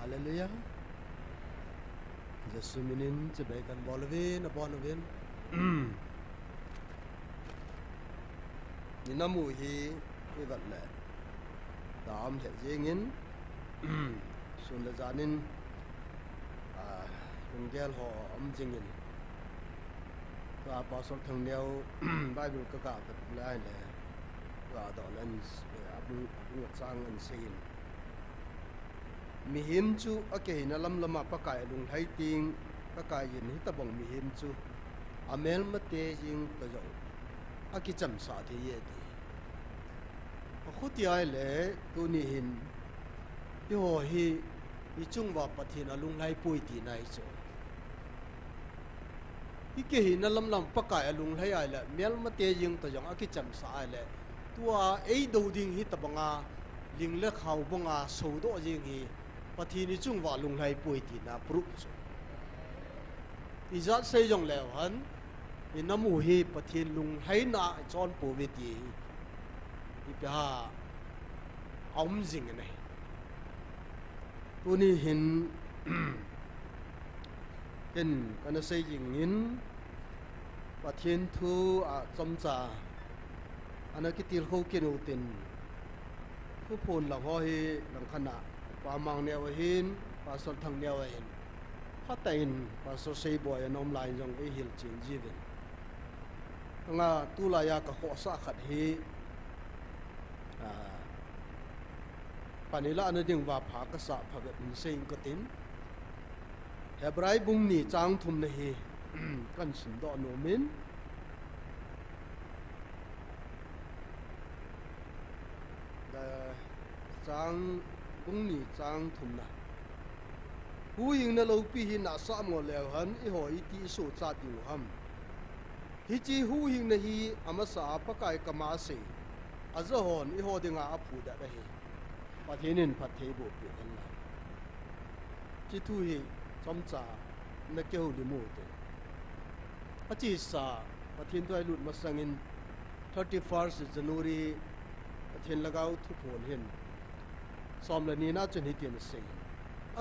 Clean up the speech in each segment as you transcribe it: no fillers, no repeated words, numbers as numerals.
Hallelujah. Jesu minin cebekan bolvin upon win. Ni namu hi ibat le. Dam le jengin. Sun le janin. Ungel ho jengin. Và Apostle Thhenmang Bible ka ka lai le. Và dolan abu sang an sein. Mi him chu ake na lam lama pakai lung hai ting pakai yin hi tabong mi him chu amel mate jing ta jo aki cham sa the ye ti khuti ai le tu ni hin yo hi i chung wa pathin alung lai pui ti nai chu ike hi na lam lam pakai alung lai ai le mel mate jing ta jong aki cham sa ai le tua ei do ding hi tabanga ling le khaw bonga so do jing hi Pathini chung wa lung lai pui ti na pru chu izat sei jong lew han inamu hi pathin lung hai na chon pu vi ti ipa om jing ne tuni hin ken kana sei jing in pathin thu a chomcha anaki til kho ken utin khu phon la ho hi lang khana Pamang neo hin, pastor thang neo hin. Hatain pastor say boy and online jong e hil chin jivin. Nga tulaya ka ho sa khat hi. Panila ano ding wa pha ka sa pha in sein ko tin. Hebrai bung ni chang thum na hi. Kan sin do no min. Chang bung ni chang thum na hu ying na lo pi hi na sa mo lew han I ho I ti so cha ti ham hi chi hu ying na hi ama sa pa kai ka ma se a zo hon I ho dinga a phu da hi pathinin pathe bo pi han la chi thu hi chom cha na ke hu li mo te a chi sa pathin toi lut ma sangin 31st January pathin lagau thu phon hin som la ni na chen hi tian sei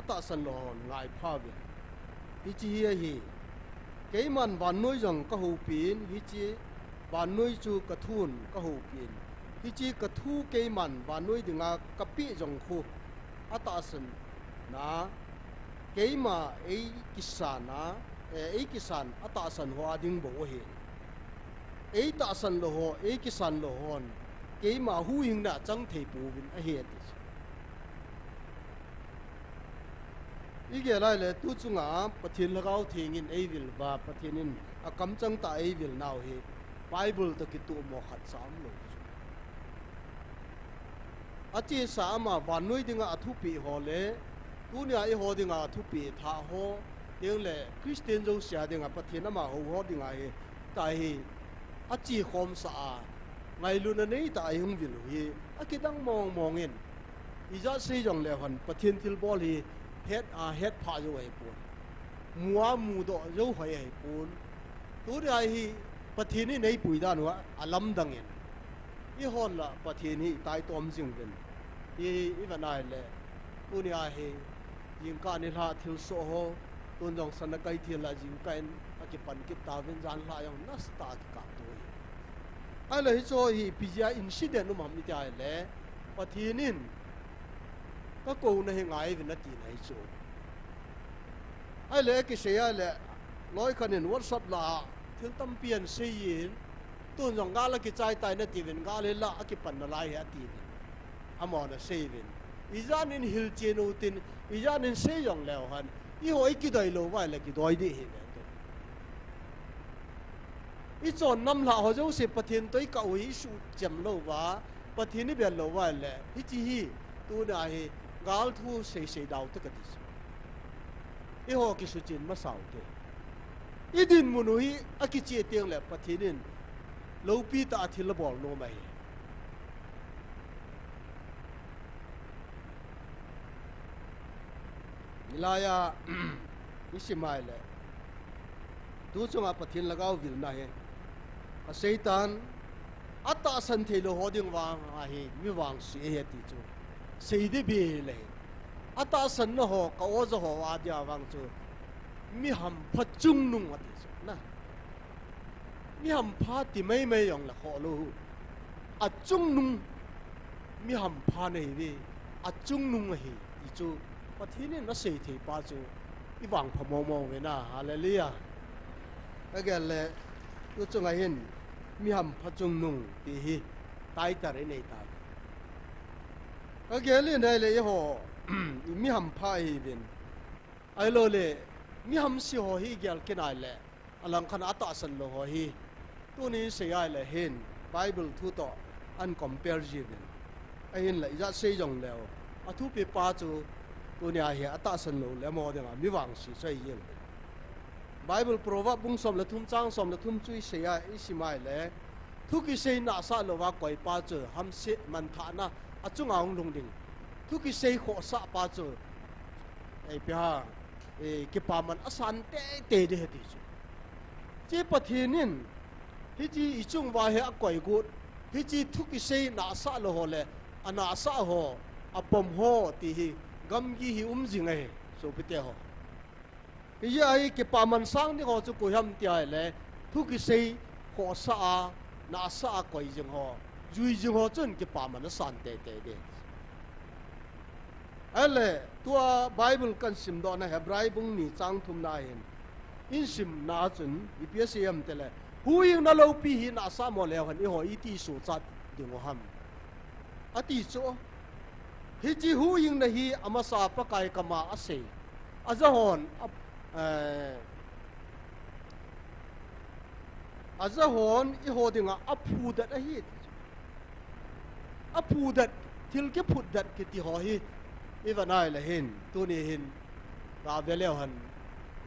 ata san lon ngai pha ve hi chi hi ke man van noi jong ka hu pin hi chi van noi chu ka thun ka hu pin hi chi ka thu ke man van noi dinga ka pi jong khu ata san na ke ma ei kisana ei kisan ata san ho ading bo hi ei ta san lo ho ei kisan lo hon ke ma hu hing na chang thei pu bin a he ti Ige lai le tu chunga pathin lagau thingin evil ba pathinin akam chang ta evil now hi Bible to kitu mo khat sam lo achi sa ma vanui dinga athu pi ho le tu nya I ho dinga athu pi tha ho ding le Christian jo sia dinga pathin ma ho dinga hi ta hi achi khom sa ngai lu na nei ta hung vil hi akidang mongin iza sei jong le han pathin thil bol hi head pha jo ai pun mua mu do jo hoi ai pun tu dai hi pathini nei pui da no alam dangin I hon la pathini tai tom jing ben I vanai le tu ni a hi yin ka ni la thil so ho tun jong san kai thil la jing kain aki pan ki ta ven jan la yong nas ta ka tu ai le hi so hi pizia incident no mam ni ta le pathinin ka ko na hi ngai vin na ti nai chu ai le ki se ai le loi khanin WhatsApp la thil tam pian se yin tun jong ga la ki chai tai na ti vin ga le la ki pan na lai ha ti amo na se vin izan in hil chenu tin izan in se yong lew han I hoi ki dai lo wa le ki doi di hi I chon nam la ho jo se pathin toi ka ui su chem lo wa pathin ni bel lo wa le hi chi hi tu na hi gal thu se dau ta ka ti I ho ki su chin ma sau te I din mu nu hi a ki che tiang le pathinin lo pi ta thil la bol no mai ilaya isimai le tu chunga pathin lagau vil na he a seitan ata san thelo hoding wang a hi mi wang si he ti chu sei de be le ata san na ho ka o zo ho wa dia wang chu mi ham pha chung nung wa ti na mi ham pha ti mai mai yong la kho lo a chung nung mi ham pha nei vi a chung nung hi i chu pathini na sei thei pa chu i wang pha mo mo ve na hallelujah again le tu chung a hin mi ham pha chung nung ti hi tai ta re nei ta again le nei le ho mi ham pha hi vin ai lo le mi ham si ho hi gyal kenai le alang khan ata san lo ho hi tu ni se ai le hin bible thu to an compare ji vin ai hin la ja sei jong leo a thu pe pa chu tu ni a hi ata san lo le mo de ma mi wang si sai yin bible proverb bung som le thum chang som le thum chui se ai i si mai le thu ki sei na sa lo wa koi pa chu ham se man tha na a chunga ong lung ding thu ki sei kho sa pa chu ai pya ki pa man asan te de ti chu chi pathinin hi chi i chung wa he a koi gut hi chi thu ki sei na sa lo ho le ana sa ho apom ho ti hi gam gi hi jing ai so pite ho hi ai ki pa man sang ni ho chu ko ham ti ai le thu ki sei kho sa na sa koi jing ho jui jing ho chun ki pa man san te de ale tua bible kan sim do na hebrai bung ni chang thum na hin in sim na chun ipsm tele hu ing na lo pi hi na sa mo le han i ho i ti su chat ding ham ati cho hi chi hu ing na hi ama sa pa kai kama ase azahon i ho dinga aphu dat a hi aphu dat thil ke phut dat ke ti ho hi even ai là hin tu ni hin ra về leo han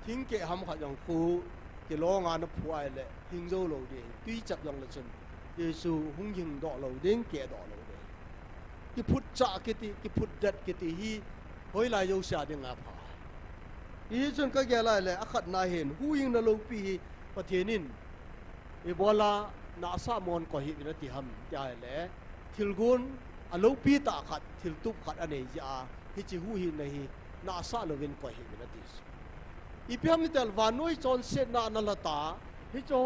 thính kệ ham khát dòng khu cái lo ngàn nó phụ ai lệ hình dâu lâu đi tuy chặt dòng là chân Giêsu hung hình đỏ lâu đến kệ đỏ lâu đấy cái phút chạ cái phút đất cái tí hi hối lại dâu xả đi ngã phá ý chân cái kia lại là khát na hin hu hình nó lâu pi và thiên nín Ebola na sa mon có hiện nó thì ham chạy lệ thil gun a lâu pi ta khát thil tup khát anh ấy ja hi chi hu hin này na sa lo vin ko hi na tis ipiam tel wa noi chon se na na la ta hi cho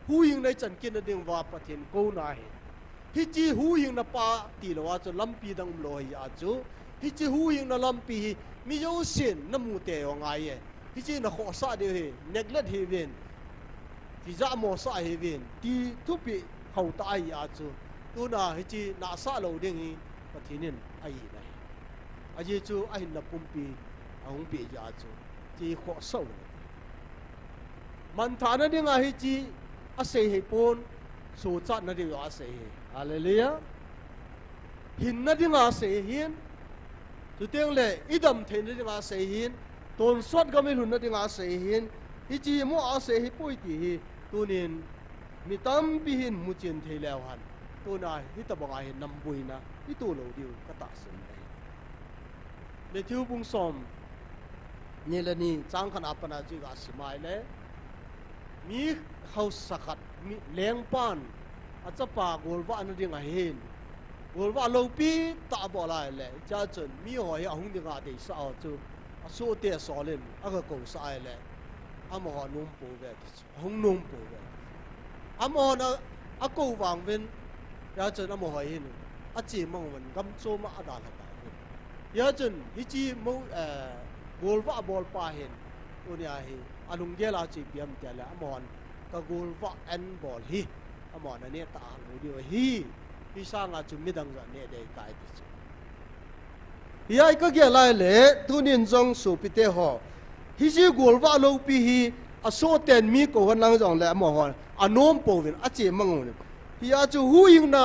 hu ing nei chan kin ding wa pathin ko na hi chi hu ing na pa ti lo wa cho lampi dang lo hi a chu hi chi hu ing na lampi mi yo sin na mu te o ngai ye hi chi na kho sa de hi neglect hi vin ti za mo sa hi vin ti thu pi hau ta ai a chu tu na hi chi na sa lo ding hi pathinin ai nei aje chu ai na pumpi ang pi ja chu chi kho so man tha na ding a hi chi a se he pon so chat na ding a se he hallelujah hin na ding a se hin tu teng le idam the na ding a se hin ton sot ga me hun na ding a se hin hi chi mo a se hi poi ti hi tunin mi tam pi hin mu chen the lew han tu na hi ta bang a hin nam bui na hi tu lo diu ka ta sen le thiu bung som ni le ni chang khan apana ji ga simai le mi khau sakhat mi leng pan a chapa golwa an ding a hin golwa lo pi ta bo lai le cha chun mi ho ya hung ding a de sa chu a so te so len a ga ko sa ai le a mo ha num po ve hung num po ve a mo na a ko wang ven ya chun a mo ho hin a chi mong wen gam cho ma a da la ya chun hi chi mo golwa bol pa hin unia hi alung gela chi piam ta la amon ka golwa en bol hi amon ne ta lo dio hi sa nga chu midang za ne de kai ti hi ai ka ge lai le tunin jong su pi te ho hi chi golwa lo pi hi a so ten mi ko han lang jong le amon ho anom po vin a che mang hi a chu hu ing na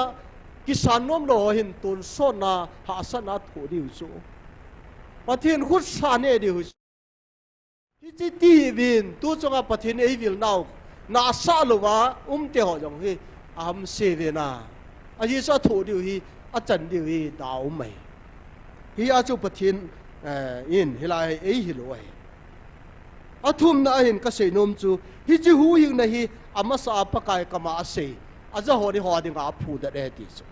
kisan nom lo hin tun so na ha sa na tho diu chu pathin khut sa ne diu hi chi ti vin tu chonga pathin ei vil nau na sa lo wa te ho jong hi am se ve na a ji sa tho diu hi a chan diu hi dau mai hi a chu pathin in hilai ei hi lo ai a thum na hin ka se nom chu hi chi hu hing na hi ama sa pa kai kama a se a za ho ni ho ding a phu da de ti chu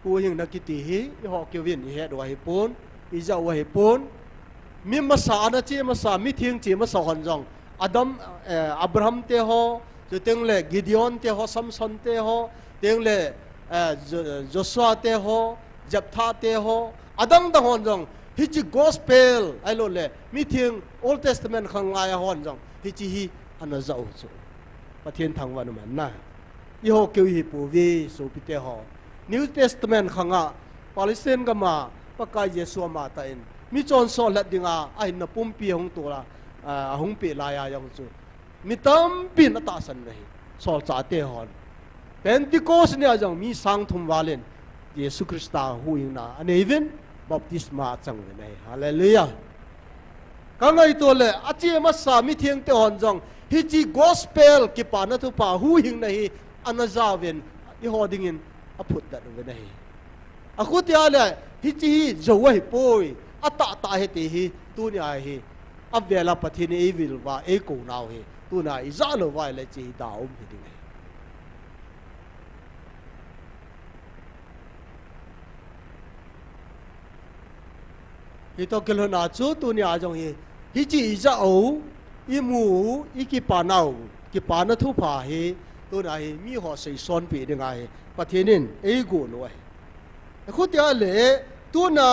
hu hing na kiti hi I ho kewin I het wa hi pon I za wa hi pon mi masa na chi masa mi thing chi masa hon jong Adam Abraham te ho chu teng le Gideon te ho Samson te ho teng le Joshua te ho Jephthah te ho adang da hon jong hi chi gospel ai lo le mi thing Old Testament khang ngai hon jong hi chi hi ana zau chu pathian thang wa man na I ho keu hi pu vi so pi te ho New Testament khanga Palestine ka ma pakai Yesu ma ta in mi chon so lat dinga ai na pum pi hong tu la hong pi la ya yang chu mi tam pin ata san rehi sol cha te hon Pentecost ne ajang mi sang thum walen Yesu Krista hu ing na ane even baptisma chang ve nei hallelujah ka ngai to le achi ma sa mi thiang te hon jong hi chi gospel ki pa na thu pa hu hing na hi anaza ven I hoding in a put that ve nei a khu ti ale hi chi zo wa hi poi ata ta he ti hi tu ni ai hi a vela pathini I vil wa e ko naw hi tu na I za lo wa le chi da om hi ding hi to kelo na chu tu ni a jong hi chi za o I mu I ki pa naw ki pa na thu pha hi tu na hi mi ho sei son pi ding ai pathinin e go no ai khu ti ale tu na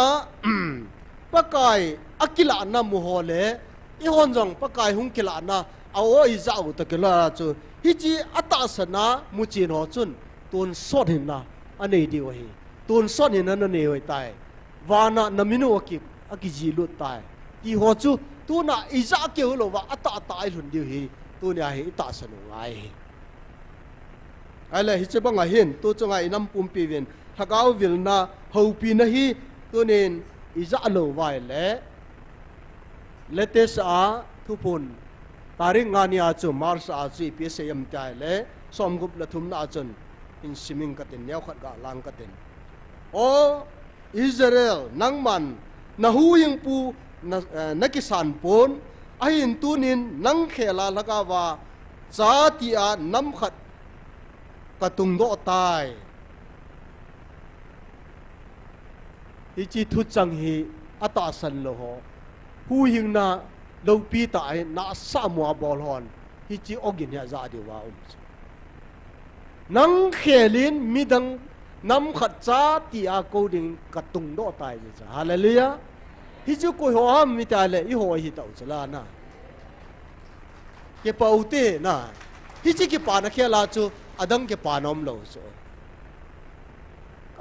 pakai akila na mu ho le I hon jong pakai hung kila na awo I za u ta kela chu hi chi ata sana mu chin ho chun tun sot hin na anei di wa hi tun sot hin na ne hoi tai wana naminu ki akiji lut tai ki ho chu tu na iza ke lo wa ata tai lun di hi tu nya hi ta sanu ngai ai le hi che banga hin tu chunga inam pum pi ven thakau vil na ho pi na hi tu nen iza lo wai le te sa thu pun taring ngania chu mars a chi pi se yam tai le som gup la thum na chun in siming ka tin nyaw khat ga lang ka tin o Israel nangman na hu ying pu na kisan pon ahin tunin nang khela lagawa cha ti a nam khat katung do tai hi chi thu chang hi ata san lo ho hu hing na lo pi tai na sa mo bol hon hi chi ogin ya za di wa nang khelin midang nam khat cha ti a ko ding katung do tai ja hallelujah hi chu ko ho ham mi ta le I ho hi tau chala na ke pau te na hi chi ki pa na khela chu adang ke pa nom lo so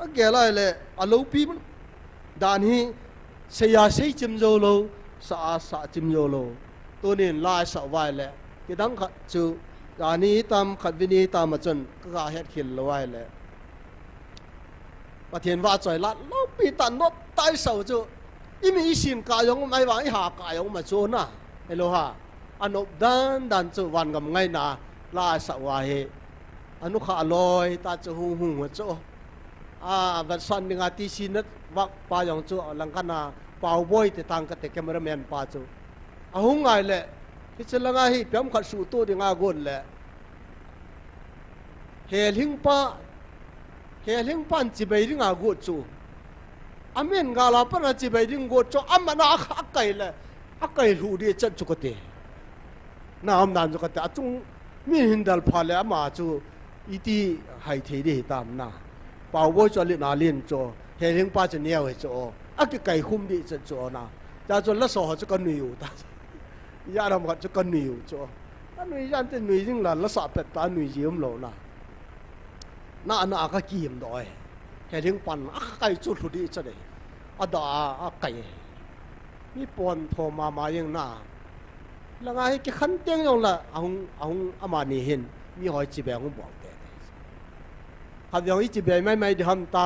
a ge lai le a lo pi dan hi se ya se chim zo lo sa chim yo lo to nin lai sa wai le ke dang kha chu ani tam khat vini tam ma chon ka het khil lo wai le pathian wa choi la lo pi tan no tai sau chu I mi sin ka yong mai wa I ha ka yong ma chu na elo ha anop dan chu wan gam ngai na la sa wa he anu kha loi ta chu hung chu va san ninga ti sin na wa pa yong chu lang kana pau boy te tang ka te cameraman pa chu a hung ngai le ki chelanga hi pyam khat su to dinga gon le hel hing pan chi bai ringa go chu amen gala pana chi bai ring go chu amana akai le akai lu di chat chu ka te na am nan chu ka te achung mi hindal phale ama chu iti hai thei de tam na pau bo cho le na lin cho he hing pa chu neo he cho ak kai khum di chat cho na cha cho la so chu ka niu ta ya ram ka chu ka niu cho ta nui yan te nui jing la la sa pet ta nui jiom lo na ka kim doi he hing pan akai chu lu di cha de ada akai mi pon tho ma yang na la ngai ki khan teng yong la ahung ama ni hin mi hoi chi beng bo te ha yong I chi be mai di ham ta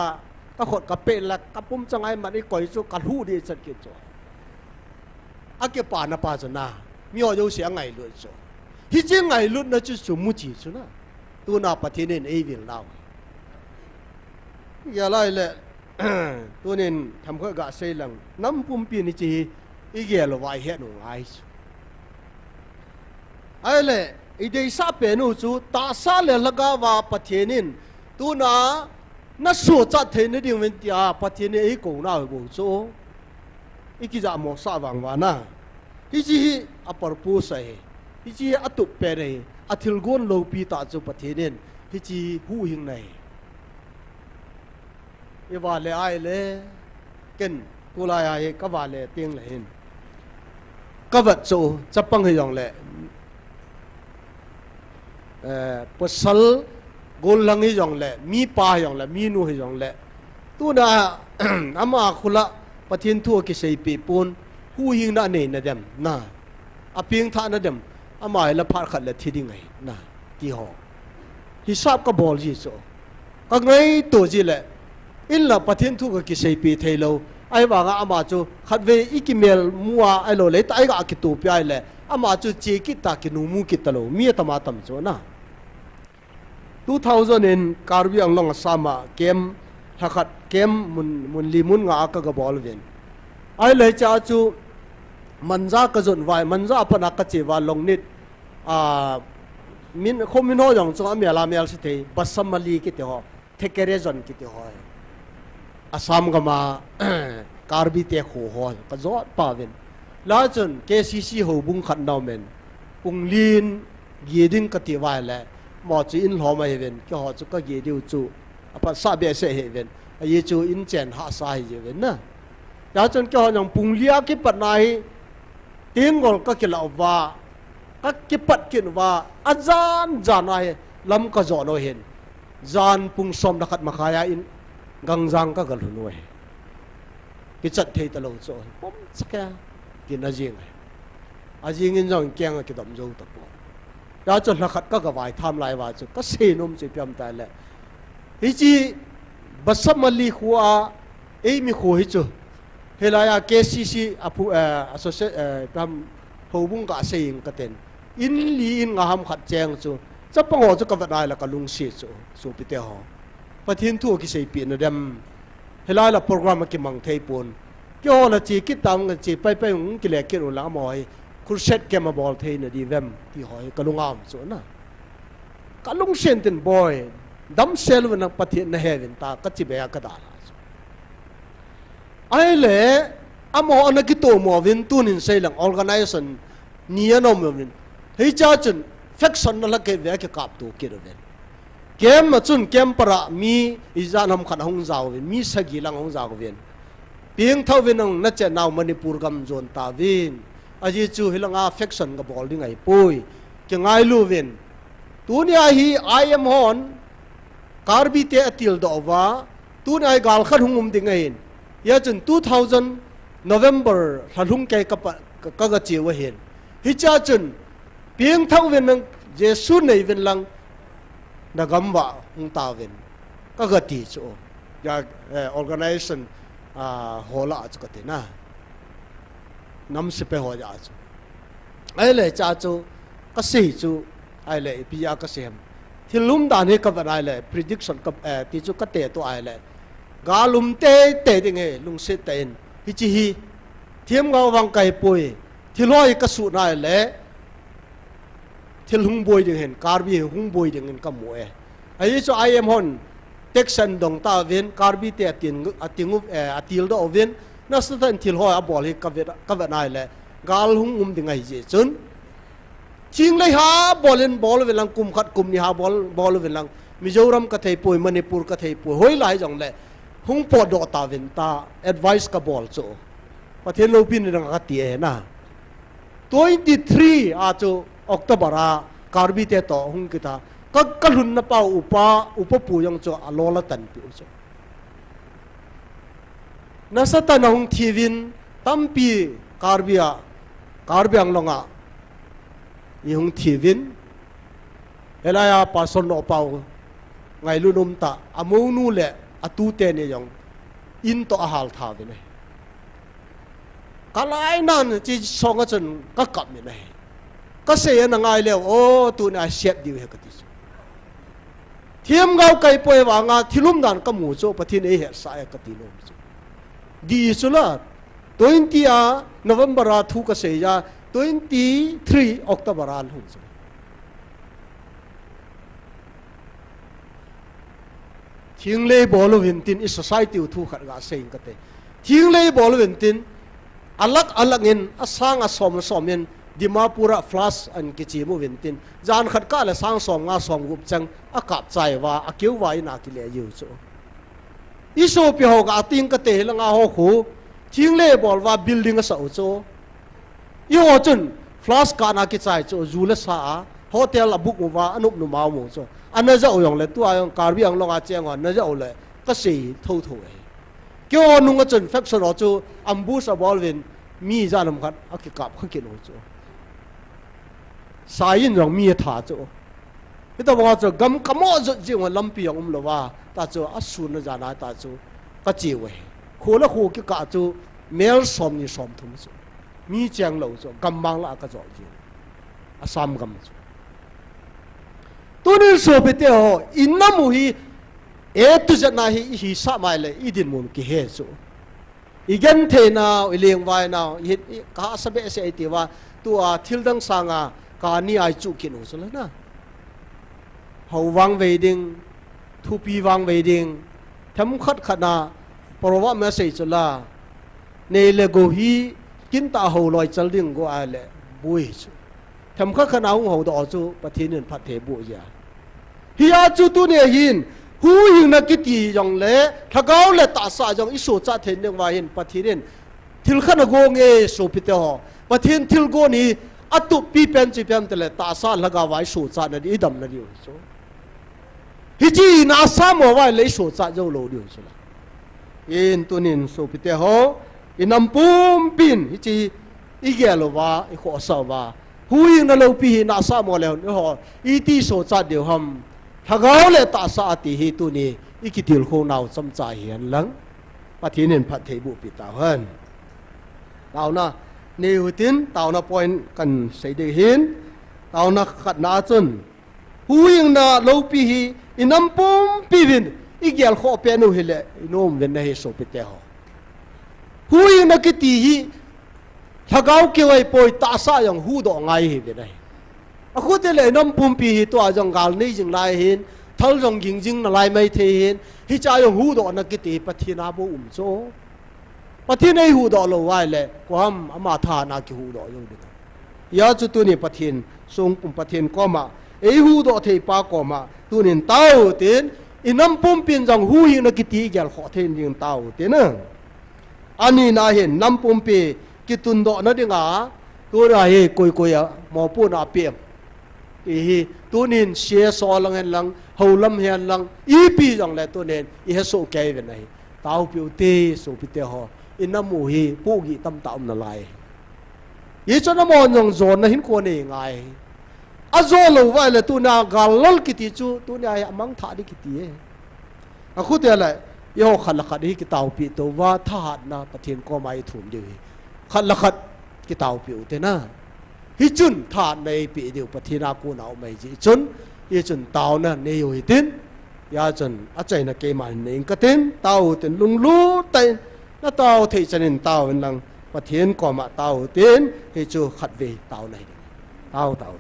ka khot ka pe la ka pum changai ma ni koi chu ka hu di chat ki chu a ke pa na pa na mi ho yo sia ngai lu chu hi chi ngai lu na chu chu mu chi chu na tu na pa thi nen ei vil naw ya lai le tu nen tham kho ga sei lang nam pum pi ni chi I ge lo wai he no ai ai le I dei sa pe nu chu ta sa le laga wa pathianin tu na na so cha the ne ding wen tia pathian ei ko na bo cho ikiza mo sa wang wa na hi chi a purpose ai hi chi atu pe re athil gon lo pi ta chu pathian hi chi hu hing nei e wa le ai le ken ku la ya ka wa le ting le hin ka wat chu chapang hi yong le pasal gol lang hi yong le mi pa yong le mi nu hi yong le tu na ama khula pathian thu ki sei pi pun hu hing na nei na dem na aping tha na dem ama la phar khat le thiding ai na ki ho hisab ka bol ji so ka ngai to ji le in la pathian thu ki sei pi thei lo ai wa nga ama chu khat ve ikimel muwa ai lo le tai ga ki tu pi ai le ama chu chi ki ta ki nu mu ki ta lo mi ta ma tam chu na 2000 in karbi ang long sama kem hakat kem mun limun nga ka ga bol ven ai le cha chu manja ka zon vai manja apana ka che wa long nit min khomin ho jong chu amela mel si te basamali ki te ho thekere zon ki te ho asam ga ma karbi te kho ho ka zo pa ven la chun KCC ho bung khat naw men pung lin gieding ka ti vai le mò chỉ in họ mà hiện cái họ chú có gì điều chú, apa sa bia sẽ hiện, ai chú in chèn hạ sa hiện na, giá chân cái họ nhung bung lia cái bát này, tiếng gọi các cái lão va, các cái bát kia va, azan zan này, lâm cái gió nó hiện, zan bung som đặc hạt makaya in, gang zang các cái nuôi, cái chất thấy ta lâu rồi, bấm sắc cái na riêng, riêng in rằng keng cái đầm dâu tập đã cho là khát các cái vài tham lại vào chứ các xe nôm chỉ biam tai lệ, hí chi bát sâm mali khua ấy mi khua hí chứ, hay là KCC apu associate biam hậu bung cả xe in cái tên in li in ngaham khát cheng chứ, chấp bằng họ chứ các vật này là cả lung xe chứ, số bị tiêu họ, phát hiện thua cái xe biển ở đêm, hay là program cái mang thay pon, cái họ là chỉ cái tang chỉ bay cũng cái lệ cái rồi làm mọi Kurset kem a ball thay na di vem ti hoi kalungam so na kalung senten boy dam sel wen pathian na heaven ta ka chi be ka da ai le amo ana ki to mo vin tunin sei lang organization ni anom vin hei cha chun faction na la ke ve ke kap tu ke ven kem ma chun kem para mi izanam khan hong zaw vin mi sagi lang hong zaw vin pieng thau vin ang na che naw manipur gam zon ta vin aji chu hilanga affection ga bol ding ai pui ke ngai lu ven tunia hi I am hon karbi te atil do wa tunai gal khat hungum ding ai ya chun 2000 November halung ke ka ga chi wa hen hi cha chun pieng thau ven nang jesu nei ven lang na gam wa hung ta ven ka ga ti chu ya organization hola chu ka te na nam se pe ho ja chu ai le cha chu ka sei chu ai le pi ya ka sem thilum dan he ka ai le prediction ka ti chu ka te to ai le ga lum te ding e lung se ten hi chi hi thiam ngau wang kai pui thiloi ka su nai le thil hung boi ding hen karbi hung boi ding ka mo e ai chu I am hon texan dong ta ven karbi te atingu atil do ven na sa tan thil ho a bol hi ka ve nai le gal hung ding ai je chun ching lai ha bol ve lang kum khat kum ni ha bol ve lang Mizoram ka thei poi Manipur ka thei poi hoi lai jong le hung po do ta ven ta advice ka bol chu pathen lo pin rang ka ti e na 23 a chu October a karbi te to hung kita ka lun na pa upa pu yang chu alola tan pi chu nasata na hung thivin tampi karbiang longa i hung thivin elaya person no pau ngai lunum ta amonu le atu te ne yong in to ahal tha de ne kalai nan chi songa chen ka kap ne ne ka se na ngai le o tu na shet di he ka ti thiam gau kai poi wa nga thilum dan ka mu cho pathin e he sa ka ti lo di sula 20 November a thu ka se ya 23 October al hu thiêng lê bỏ lo hình tin is society thu khát gà xây cái thế thiêng lê bỏ lo hình tin alak in asang asom somin Dimapura flash an kichi mo hình tin jan khát cả là sang som nga som gup chang akap chai wa akiu wa ina ki le yu chu iso pi ho ga ting cái thế là nga ho khu thiêng lê bỏ wa building a sau chu i ho chun flash ka na ki chai chu zula sa hotel abuk mo wa anup nu mau mo chu anh dậu yong le tu ayong karbi ang long a cheng on na dậu le ka si thâu thâu e kyo nung a chun faction o chu ambu sa bolvin mi za nam khat a ki kap khakin o chu sayin rong mi tha chu ita wa chu gam kamo zu ji wa lampi yong lo wa ta chu a sun na jana ta chu ka chi we kho la kho ki ka chu mel som ni som thum chu mi chang lo chu gam mang la ka zo ji a sam gam chu tunin so bete ho innamu hi tu jana hi sa mai le idin mum ki he so igen the na ileng vai na ka sabe se ti wa tu a thildang sanga ka ni ai chu kin so na ho wang wedding thu pi wang wedding tham khat khana prowa message la ne le go hi kin ta ho loi chal ding go a le bui tham khat khana ung ho do chu pathin phat the bu ya hiya chu tu ne hin hu yin na kiti jong le thagau le ta sa jong isu cha the ning wa hin pathin thil khana go nge so pite ho pathin thil go ni atu pi pen chi pem tele ta sa laga wai su cha na di dam na di so hi chi na sa mo wa le su cha jo lo di so in tunin so pite ho inam pum pin hi chi igelo wa i kho sa wa hu yin na lo pi na sa mo le ho i ti so cha de ham thagau le ta sa ti hi tu ni ikitil kho naw cham cha hian lang pathin phat thei bu pi ta han taw na nêu tin taw na point kan sei de hin taw na khat na chun hu yin na lo pi hi inam pum pi vin igel kho pe nu hi le inom ven na hi so pi te ho hu yin na ki ti hi thagau ke wai poi ta sa yang hu do ngai hi ve dai a khu te le nam pum pi hi to a jong gal nei jing lai hin thal jong ging jing na lai mai the hin hi cha yong hu do na ki ti pathina bo cho pathin ei hu do lo wai le kwam ama tha na ki hu do yong de ya chu tu ni pathin sung pum pathin ko ma ei hu do thei pa ko ma tu nin tau tin inam pum pin jong hu hi na ki ti gel kho thein jing tau te na ani na hin nam pum pi ki tun do na dinga tu ra he koi koi mo pu na pem hi tu nin she so lang hen lang ho lam hen lang i pi jong le tu nin i he so ke ve nai tau piu te so pi te ho inam mu hi pu gi tam ta na lai i cho na mo nyong zon na hin ko ne ngai a zo lo wa le tu na gal lal ki ti chu tu nya ya mang tha di ki ti e a khu te la yo khala khat hi ki tau pi to wa tha na pathin ko mai thum di khala khat ki tau pi u te na hi chun tha nei pi diu pathina ku nau mai ji chun i chun tau na ne yo hi tin ya chun a chai na ke ma nei ka tin tau tin lung lu tai na tau thei chanin tau en lang pathin ko ma tau tin hi chu khat ve tau nei tau tau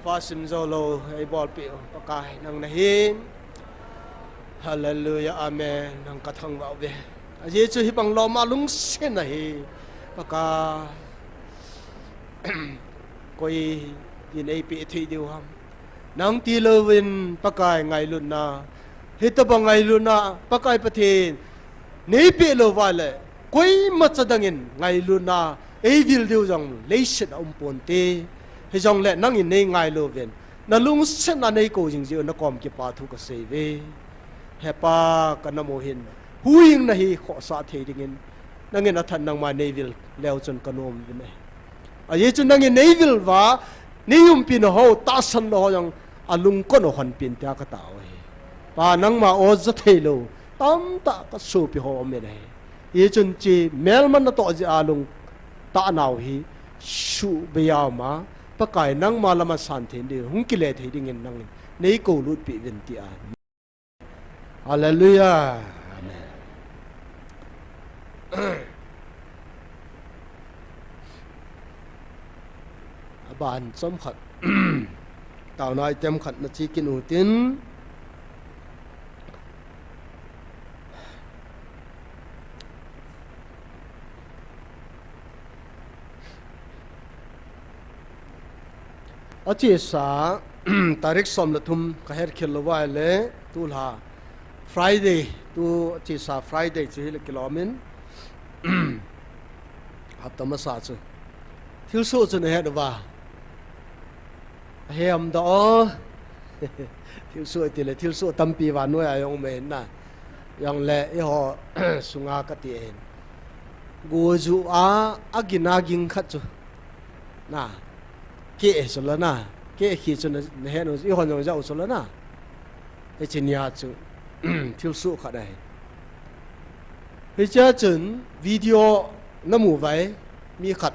Pasim zolo ay bol pio pakai nang nahin hallelujah amen nang kathang wa be aje chu hi pang lo ma lung sen nahi paka koi yin ai pi thi diu ham nang ti lovin pakai ngai lun na hita ba ngai lun na pakai pathin nei pi lo wa le koi ma chadangin ngai lun na ei vil diu jong leishin pon te he jong le nang in nei ngai lo ven na lung sen na nei ko jing ji na kom ki pa thu ka se ve he pa ka na mo hin huing na hi kho sa the ding in nang in athan nang ma nei vil leo chon kanom vi ne a ye chu nang in nei vil wa nei um pin ho ta san lo jong alung ko no hon pin ta ka ta we pa nang ma o za the lo tam ta ka su pi ho me ne ye chun chi mel man na to ji alung ta naw hi su be ya ma pakai nang malama san then de hung ki le thei ding in nang nei ko lut pi ven ti an hallelujah amen aban som khat taw nai tem khat na chi kin u tin achi sa tarik som la thum ka her khil wa le tu la friday tu achi sa friday chi le kilomin haptama sa chu thil so chu ne he da wa hem da o thil so ti le thil so tampi wa no ya yong me na yang le i ho sunga ka ti en goju a agina ging khat chu na ke sula na ke khi chu na he no i hon jong jau sula na e chinia chu thil su kha dai he cha chun video na mu vai mi khat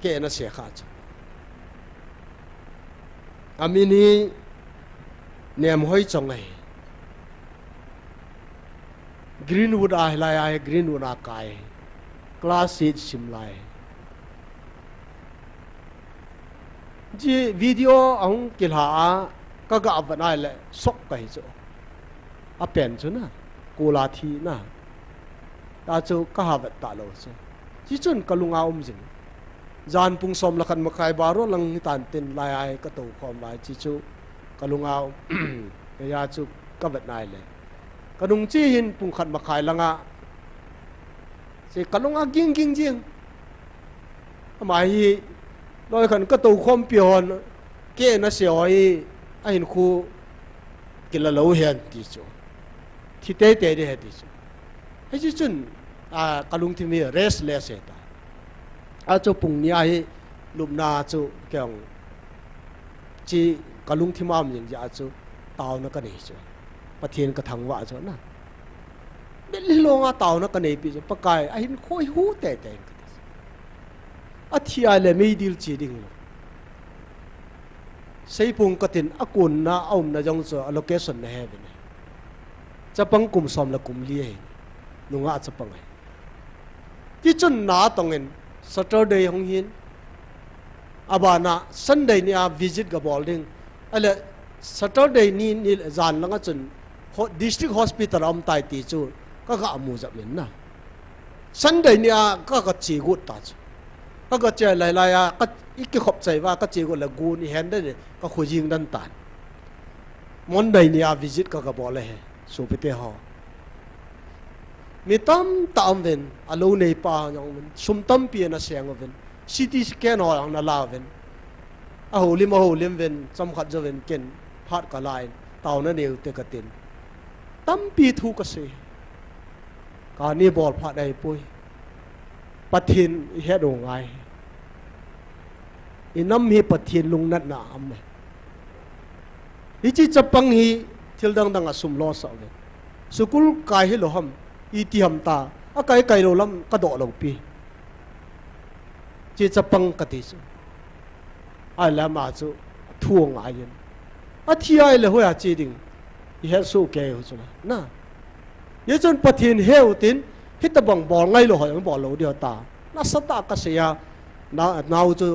ke na se kha chu amini nem hoi chong ai greenwood ai lai ai greenwood a kai class seat sim lai ji video ang kilha ka ga vanai le sok kai chu a pen chu na kula thi na ta chu ka ha vat ta lo chu chi chun kalunga jing jan pung som lakhan makai baro lang tan tin lai ai ka to khom lai chi chu kalunga ya chu ka vat nai le kanung chi hin pung khat makai langa se kalunga ging ging jing mai loi khan ka to khom pion ke na se oi a hin khu kila lo hian ti chu thi te te de he ti chu he chi chun a kalung thi mi restless he ta a chu pung nia hi lumna chu kyang chi kalung thi mam jing ja chu taw na ka nei chu pathian ka thangwa chu na beli longa taw na ka nei pi chu pakai a hin khoi hu te te a thia le mei dil chi ding sei pung katin akun na aum na jong chu allocation na he ne chapang kum som la kum li he lunga chapang ai ki chun na tongen Saturday hong hin abana Sunday ni a visit ga boarding ale Saturday ni zan langa chun district hospital am tai ti chu ka ga amu ja men na Sunday ni a ka chi gut ta chu ka ga che lai lai a ka iki khop chai wa ka chi go la gu ni hen de ka khu jing dan tan Monday ni a visit ka ga bol he so pite ho mi tam tam ven alo nei pa nyong sum tam pi na siang ven city scan ho ang na la ven a ho lim ven cham khat jo ven ken phat ka lai taw na neu te ka tin tam pi thu ka se ka ni bol phat dai pui pathin he do ngai inam hi pathin lung nat na am hi chi chapang hi thil dang dang a sum lo sa ve sukul kai hi lo ham iti ham ta a kai lo lam ka do lo pi chi chapang ka ti su ai la ma chu thuang ai yin a thi ai le hoya chi ding hi he su ke ho chu na ye chon pathin heu tin hit ta bang bol ngai lo ho bol lo dia ta na sata ka se ya na nau chu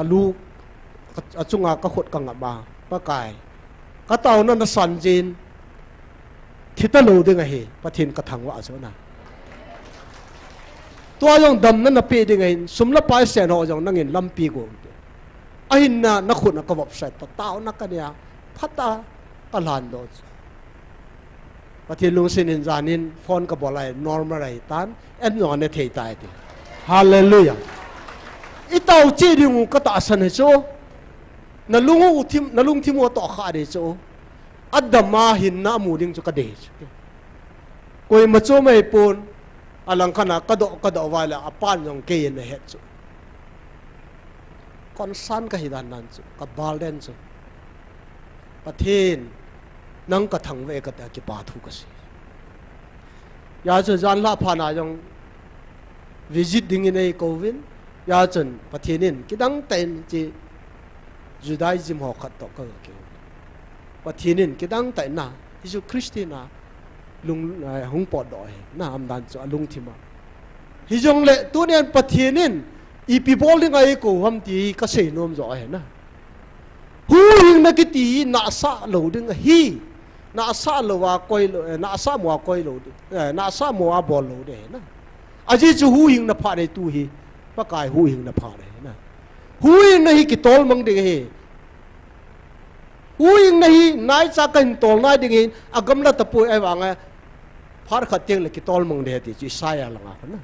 alu achunga ka khot ka ngama pa kai ka taw na san jin thita lo de nga he pathin ka thangwa so na to yong dam na pe de ngai sumla pa sen ho jong nangin lampi go ahin na khut na ka website ta taw na ka dia phata ka lan do pathin lung sin in janin phone ka bolai normal ai tan en no ne thei tai ti hallelujah itaw chi ding ka ta san he so na lungu uthim na lung thimo to kha de so adama hin na mu ding chu ka de koi ma cho mai pon alang khana ka do wala apan jong ke ne het chu kon san ka hidan nan chu ka balden chu pathin nang ka thang ve ka ta ki pa thu ka si ya chu jan la phana jong visit ding in ko win ya chen pathinin kidang ten chi Judaism ho khat to ka ke pathinin kidang tai na Jesu Christina lung hung pot do na am dan chu lung thima hi jong le tu nen pathinin I people ding ai ko ham ti ka se nom zo he na hu hing na ki ti na sa lo ding hi na sa lo wa koi lo na sa mo koi lo na sa mo a bol lo de na aji chu hu hing na pha de tu hi pa kai hu hing na pha de na hu hing na hi ki tol mang de he hu hing na hi nai cha kan tol nai ding hin agam la tapu ai wanga phar khateng le ki tol mang de ti chi sa ya langa na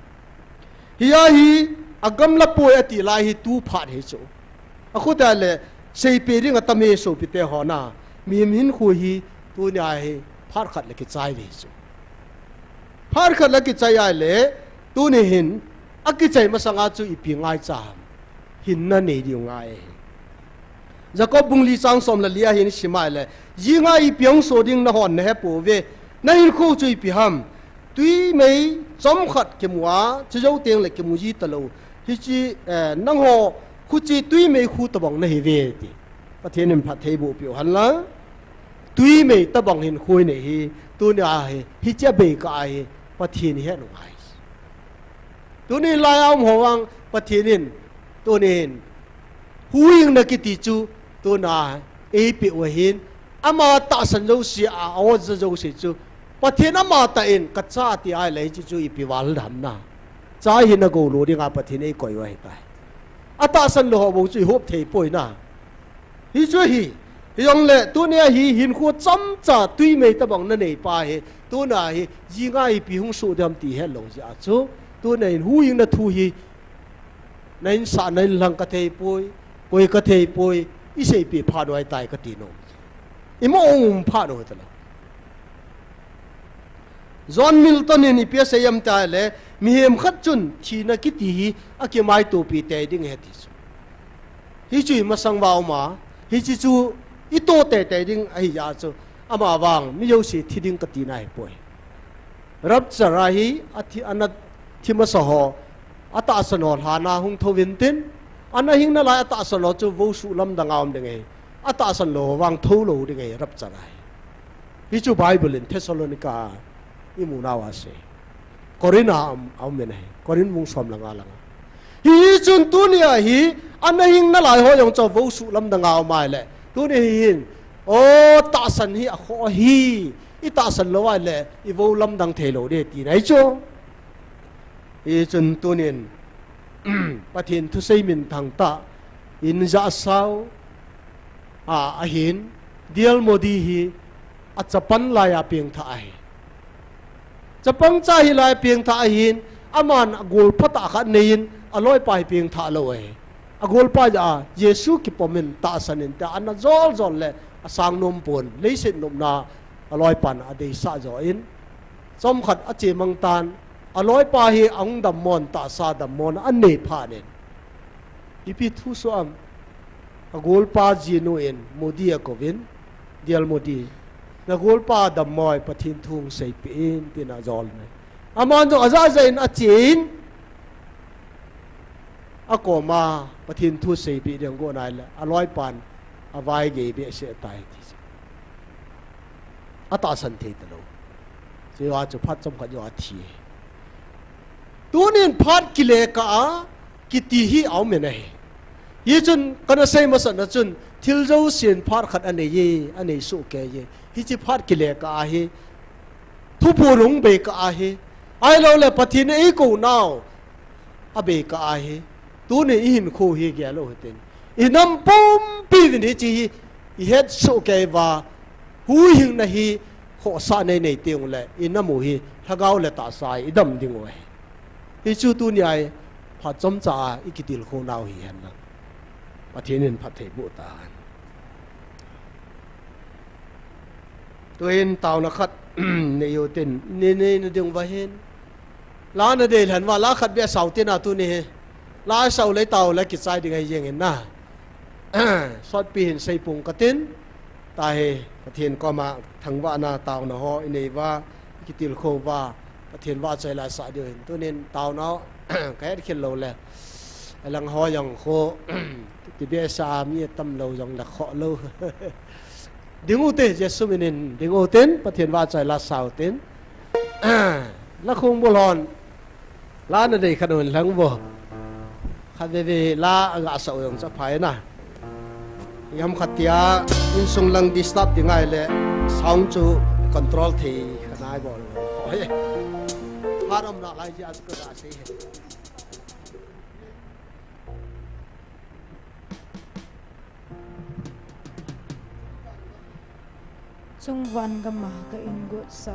hiya hi agam la pu ati lai hi tu pha he chu akhu ta le sei pe ring atame so pi te ho na mi min khu hi tu nya hi phar khat le ki chai de chu phar khat le ki chai ai le tu ni hin aki chai masanga chu ipi ngai cha hin na nei diu ngai Jacob bungli sang som la lia hin simai le yinga i piang so ding na hon ne po ve na hin khu chu ipi ham tui mei chom khat ke muwa chu jo teng le ke mu ji talo hi chi nang ho khu chi tui mei khu ta bang na hi ve ti pathen in phat thei bu pyo han la tui mei ta bang hin khoi ne hi tu ni a hi cha be ka ai pathen he no ai tu ni lai am ho wang pathen in tu ni hu ying na ki ti chu tu na e pi wa hin ama ta san jo si a o jo si chu pathen ama ta in ka cha ti ai lai chu i pi wal dham na cha hin na go lo ding a pathen e koi wa hi tai ata san lo bo chu hop thei poi na hi chu hi yong le tu ne hi hin khu cham cha tui mei ta bang na nei pa he tu na hi ji nga i pi hung su dam ti he lo ja chu tu nei hu ying na thu hi nain sa nain lang ka thei poi koi ka thei poi i sei pi pha doi tai ka ti no i mo pha do ta la John Milton in ipia sayam ta le mi hem khat chun thi na ki ti hi a ke mai to pi te ding he ti hi chui ma sang wao ma hi chi chu i to te te ding ai ya chu ama wang mi yo si thi ding ka ti nai poi rab chara hi a thi anat thi ma so ho ata sanol ha na hung tho win tin ana hing na la ata san lo chu vo su lam dang am ding ei ata san lo wang tho lo ding ei rab chara hi chu Bible in Thessalonica imu na wa se Corina am men hai Corin mung som langa langa hi chun tu nia hi ana hing na lai ho yong cho vo su lam dang am mai le tu ni hin o ta san hi a kho hi i ta san lo wa le i vo lam dang the lo de ti nai cho hi chun tu nin pathin thu sei min thang ta in za sao a hin dial modi hi a chapan la ya peng tha ai chapang cha hi lai peng tha hin aman gol phata kha nein aloi pai peng tha lo ai agol pa ja Jesu ki pomen ta sanin ta an zol zol le asang nom pon leisin nom na aloi pan adei sa zo in som khat a che mang tan aloi pa hi ang dam mon ta sa dam mon an nei pha nen ipi thu so am agol pa ji no en modi a kovin dial modi na gol pa dam moi pathin thung sei pin pina zol ne aman jo aza zain a chin a ko ma pathin thu sei pi deng go nai la aloi pan avai ge be se tai ti ata san the ta lo se wa chu phat chom kha jo a thi tunin phat kile ka ki ti hi au me nei ye chun kana sei ma san na chun thil zo sian phat khat ane ye ane su ke ye hi chi phat kile ka hi thu pu lung be ka hi ai lo le pathin ei ko naw a be ka hi tu ne in kho hi ge lo ten inam pom pi ni chi hi het su ke wa hu hing na hi kho sa nei nei teung le inamu hi thagau le ta sai idam ding we hi chu tu ni ai phat chom cha ikitil kho naw hi han na pathin in phat thei bu ta tuin tàu na khát ne yo tin ne ding va hen la na de han wa la khat bia sau tin a tu ni la sau lấy tàu lấy kit sai ding ai yeng na sot pi hin sei pung ka tin ta he pathin ko ma thang wa na tàu na ho nei wa kitil kho wa pathin wa chai la sa de tu nin tàu nó cái khen lo le lang ho yang kho ti bia sa mi tam lo yang la kho lo đừng u tê Giêsu mình đừng u tên bắt thiên va chạy là sao tên là không bồ lòn lá nó đây khăn hồn lăng vô khăn về lá gã sầu yang sẽ phải na yam khát tia in sung lăng disturb tiếng ai lệ sound chu control thì khăn ai bỏ hỏi hát âm lại gì ăn cái gì chung van gama ka in gut sa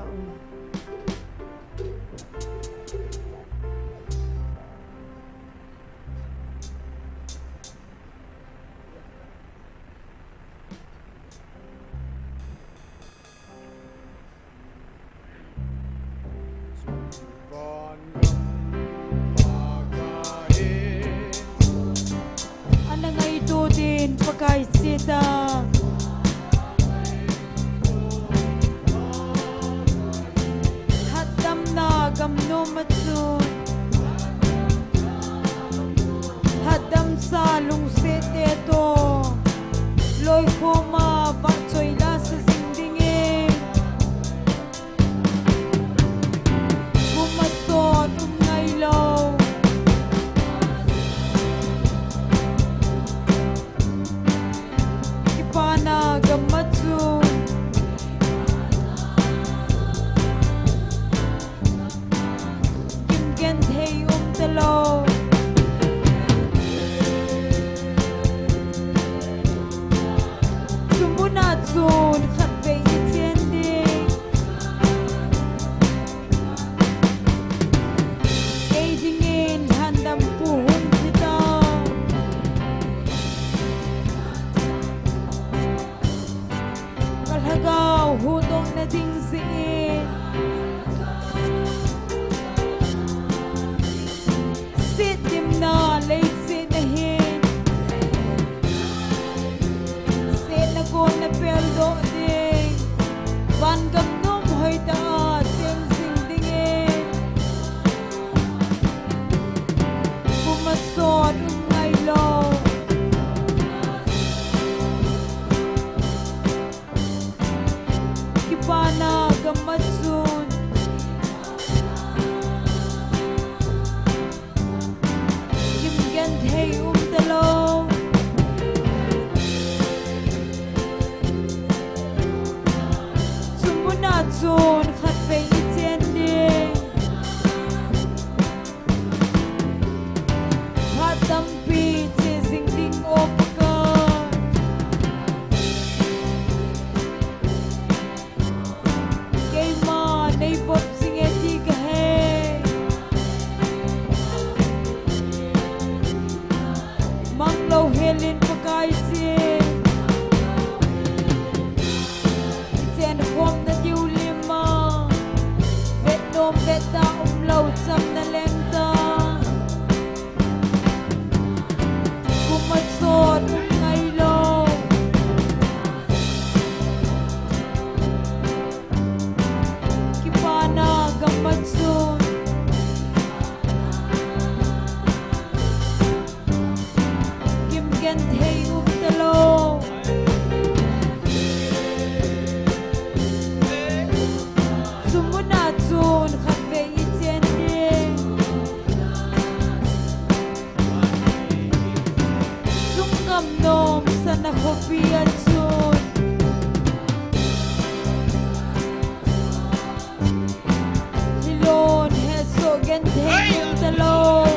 Thengmang talo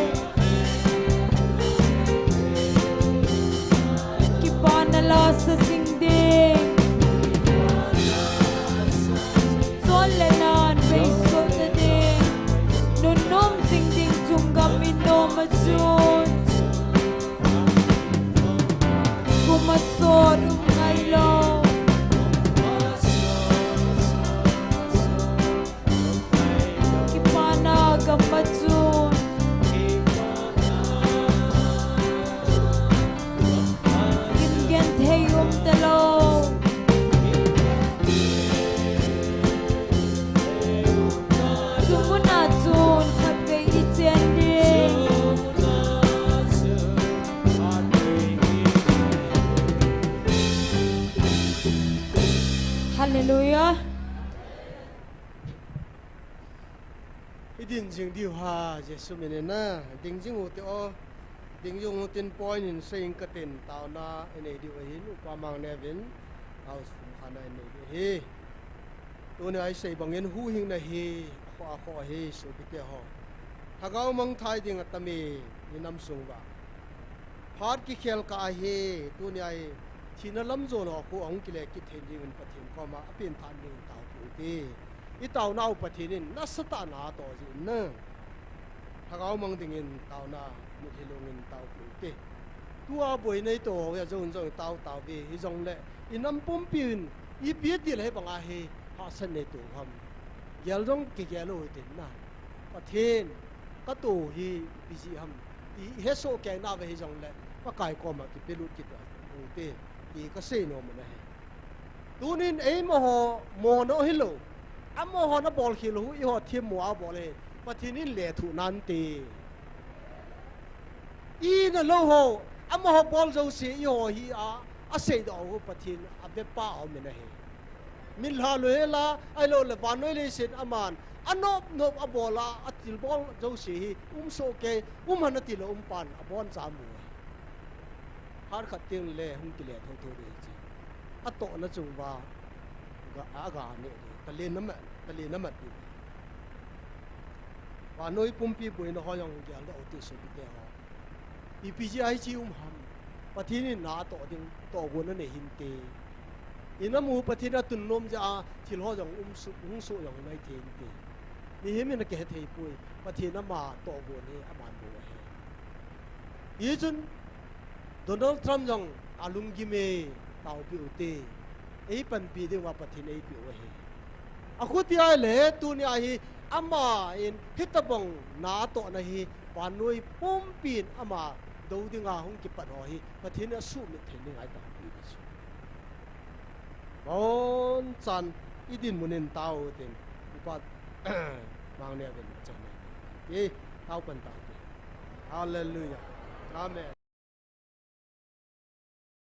Kipana la sa singding Solenan beso tading Nunum singding tunggam inom ajun Kumasod ngaylo Kipana gamajun Kimgen theyum talo Sumunatun kagay itianding Hallelujah. Idin jing diu ha Jesu menena ding jing u te o ding jung tin point in saying katin taona ene diu hin Upa mang nevin house khana ene he to ne ai sei bangin hu hing na he kho he so bite ho hagau mang thai ding atami ni nam sung ba phat ki khel ka he to ne ai thina lam zo no ko ong kile ki then ding in pathin ko ma apin than ding tau pu ti I tau nau pathinin na sata na to ji na hagau mang ding in tau na mu hilong in tau pu ti tua boi nei to ya zong zong tau be hi zong le inam pum pin I bi ti le bang a he ha san nei to ham yal dong ki ya lo tin na pathin ka to hi bi ji ham I he so ke na ve hi zong le pa kai ko ma ki pe lu ki ta ti I ka se no ma na he tunin ei mo ho mo no hi lo amo ho na bol khilu I ho thim mo a bol he pathinin le thu nan ti I na lo ho amo ho bol zo si I ho hi a se do ho pathin a be pa o me na he min la lo la ai lo le van noi le sin aman anop nop a bola a til bol zo si hi so ke han ti lo pan a bon cha mu har khat ting le hum ti le tho tho de ji a to na chung ba ga ne tali nama ti wa noi pumpi boi no ho yong gyal da oti so bite ho IPGI chi ham pathini na to ding to gon na ne hin te inamu pathina tun nom ja thil ho jong su yong nai theng te ni hemi na ke thei pui pathina ma to gon he aman bo he yi chun Donald Trump jong alung gi me tau pi ute ei pan pi de wa pathin ei pi o he akhuti ai le tu ni ai ama in hitabong na to na hi panoi pum pin ama do dinga hung ki pat ho hi pathin a su mi thein ai ta pi su bon chan idin munin tau ten Upa mang ne ben chan e tau pan ta hallelujah amen